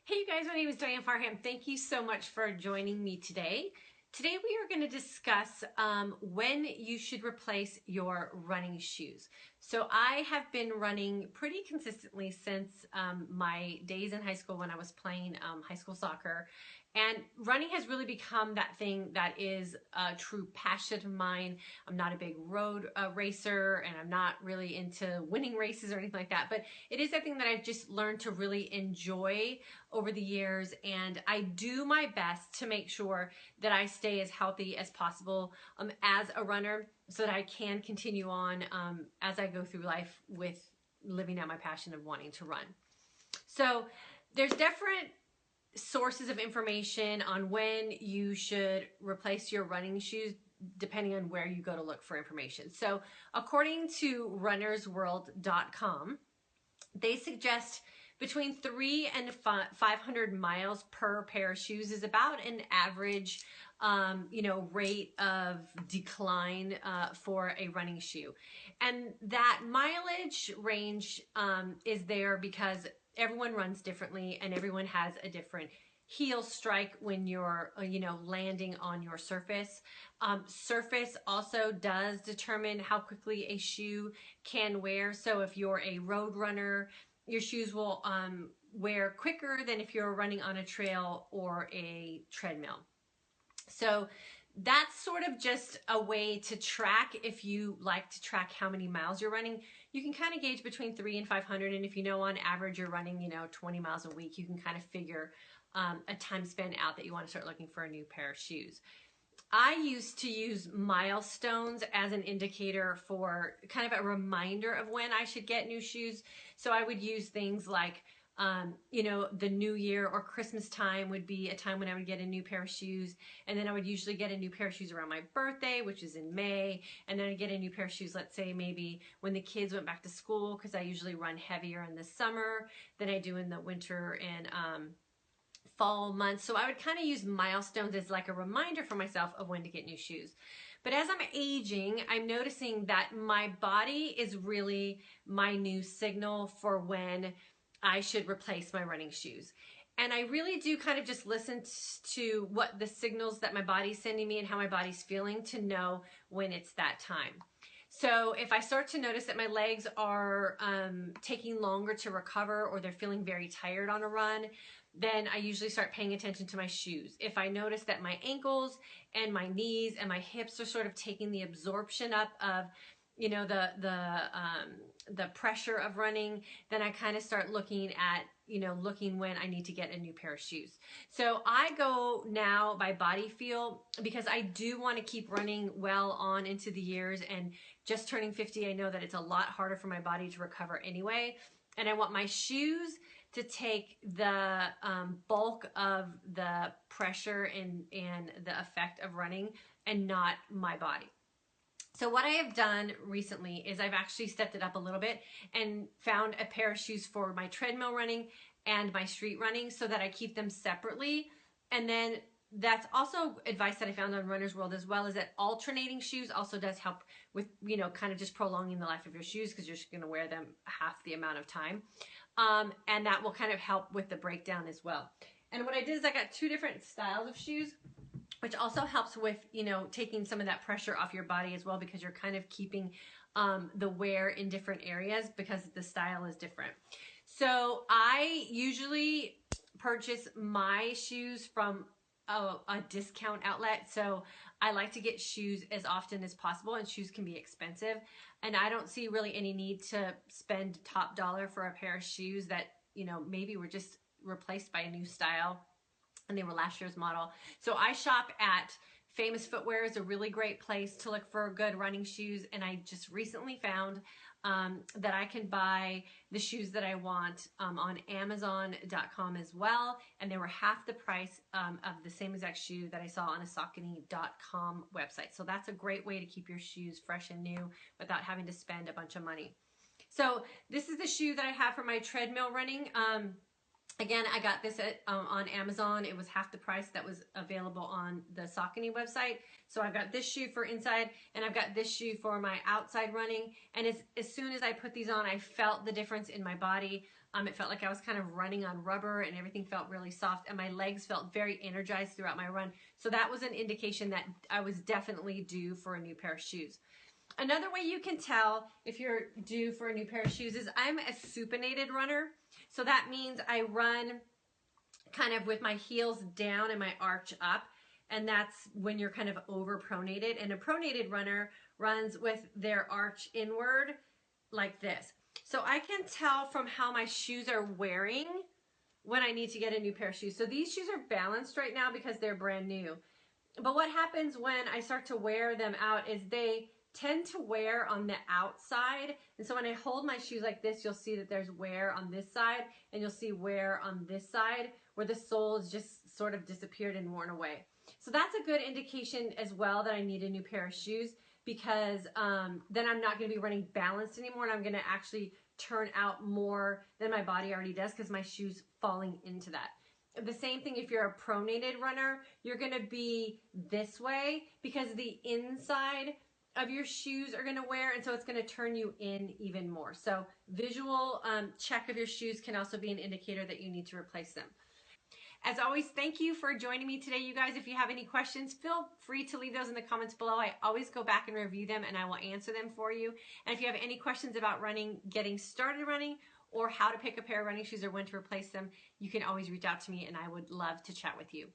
Hey you guys, my name is Diane Farham. Thank you so much for joining me today. Today we are going to discuss when you should replace your running shoes. So I have been running pretty consistently since my days in high school when I was playing high school soccer. And running has really become that thing that is a true passion of mine. I'm not a big road racer, and I'm not really into winning races or anything like that, but it is a thing that I've just learned to really enjoy over the years, and I do my best to make sure that I stay as healthy as possible as a runner so that I can continue on as I go through life with living out my passion of wanting to run. So there's different sources of information on when you should replace your running shoes depending on where you go to look for information. So according to runnersworld.com, they suggest between 3 and 500 miles per pair of shoes is about an average rate of decline for a running shoe. And that mileage range is there because everyone runs differently and everyone has a different heel strike when you're landing on your surface. Surface also does determine how quickly a shoe can wear. So if you're a road runner, your shoes will wear quicker than if you're running on a trail or a treadmill. So that's sort of just a way to track. If you like to track how many miles you're running, you can kind of gauge between 3 and 500. And if you know on average you're running 20 miles a week, you can kind of figure a time span out that you want to start looking for a new pair of shoes. I used to use milestones as an indicator for kind of a reminder of when I should get new shoes. So I would use things like, the New Year or Christmas time would be a time when I would get a new pair of shoes. And then I would usually get a new pair of shoes around my birthday, which is in May. And then I'd get a new pair of shoes, let's say maybe when the kids went back to school, because I usually run heavier in the summer than I do in the winter and fall months. So I would kind of use milestones as like a reminder for myself of when to get new shoes. But as I'm aging, I'm noticing that my body is really my new signal for when I should replace my running shoes. And I really do kind of just listen to what the signals that my body's sending me and how my body's feeling to know when it's that time. So if I start to notice that my legs are taking longer to recover, or they're feeling very tired on a run, then I usually start paying attention to my shoes. If I notice that my ankles and my knees and my hips are sort of taking the absorption up of the pressure of running, then I kind of start looking at looking when I need to get a new pair of shoes. So I go now by body feel, because I do want to keep running well on into the years, and just turning 50, I know that it's a lot harder for my body to recover anyway, and I want my shoes to take the bulk of the pressure and the effect of running, and not my body. So what I have done recently is I've actually stepped it up a little bit and found a pair of shoes for my treadmill running and my street running, so that I keep them separately. And then that's also advice that I found on Runner's World as well, is that alternating shoes also does help with, kind of just prolonging the life of your shoes, because you're just going to wear them half the amount of time. And that will kind of help with the breakdown as well. And what I did is I got 2 different styles of shoes, which also helps with, taking some of that pressure off your body as well, because you're kind of keeping the wear in different areas because the style is different. So I usually purchase my shoes from a discount outlet. So I like to get shoes as often as possible, and shoes can be expensive. And I don't see really any need to spend top dollar for a pair of shoes that, maybe were just replaced by a new style and they were last year's model. So I shop at Famous Footwear, is a really great place to look for good running shoes. And I just recently found that I can buy the shoes that I want on Amazon.com as well. And they were half the price of the same exact shoe that I saw on a Saucony.com website. So that's a great way to keep your shoes fresh and new without having to spend a bunch of money. So this is the shoe that I have for my treadmill running. Again, I got this on Amazon. It was half the price that was available on the Saucony website. So I've got this shoe for inside, and I've got this shoe for my outside running. And as soon as I put these on, I felt the difference in my body. It felt like I was kind of running on rubber, and everything felt really soft, and my legs felt very energized throughout my run. So that was an indication that I was definitely due for a new pair of shoes. Another way you can tell if you're due for a new pair of shoes is I'm a supinated runner. So that means I run kind of with my heels down and my arch up. And that's when you're kind of over pronated. And a pronated runner runs with their arch inward like this. So I can tell from how my shoes are wearing when I need to get a new pair of shoes. So these shoes are balanced right now because they're brand new. But what happens when I start to wear them out is they tend to wear on the outside. And so when I hold my shoes like this, you'll see that there's wear on this side, and you'll see wear on this side where the sole is just sort of disappeared and worn away. So that's a good indication as well that I need a new pair of shoes, because then I'm not going to be running balanced anymore, and I'm going to actually turn out more than my body already does because my shoe's falling into that. The same thing if you're a pronated runner, you're going to be this way because the inside of your shoes are going to wear, and so it's going to turn you in even more. So visual check of your shoes can also be an indicator that you need to replace them. As always, thank you for joining me today, you guys. If you have any questions, feel free to leave those in the comments below. I always go back and review them, and I will answer them for you. And if you have any questions about running, getting started running, or how to pick a pair of running shoes or when to replace them, you can always reach out to me, and I would love to chat with you.